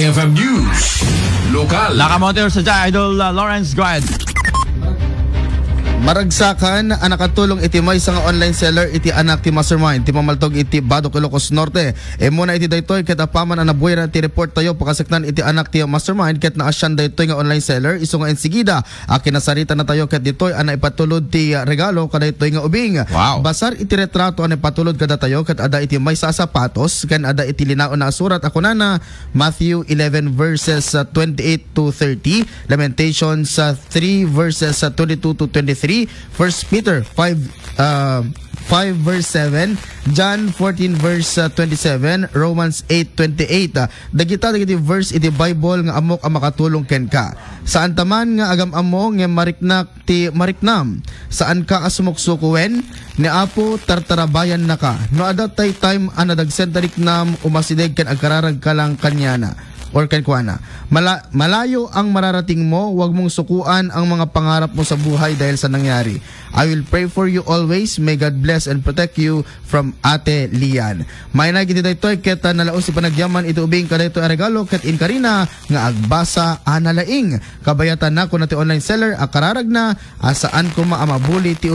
IFM News. Lokal. Nakamotor sa Idol Lawrence Guad. Maragsakan ang nakatulong iti may nga online seller iti anak ti Mastermind ti mamaltog iti Badok Ilocos Norte. Muna iti daytoy ket apaman ang nabuhay na ti report tayo pagkasaknan iti anak ti Mastermind ket naasyan daytoy nga online seller iso nga ensigida kinasarita na tayo ket ditoy ana ipatulod ti regalo kada daytoy nga ubing. Wow. Basar iti retrato ana ipatulod kada tayo ket ada iti may sa sapatos ken ada iti linaon na surat ako na Matthew 11 verses 28 to 30, Lamentations 3 verses 22 to 23, 1 Peter 5 verse 7, John 14 verse 27, Romans 8:28. Dagiti verse iti Bible nga amok ang makatulong ken ka. Saan taman nga agam amo nga mariknak ti mariknam, saan ka asumuksukuwen ni Apo tartarabayan na ka. No adatay time anadagsend tariknam umasideg ken agkararag ka lang kanyana. Or kankwana. Malayo ang mararating mo, wag mong sukuan ang mga pangarap mo sa buhay dahil sa nangyari. I will pray for you always. May God bless and protect you from Ate Lian. May nagiti daytoy ket nalaos si panagyaman ito ubing kada ito regalo ket in karina nga agbasa analaing. Kabayatan na ko na ti online seller akararag na saan ko maamabuli ti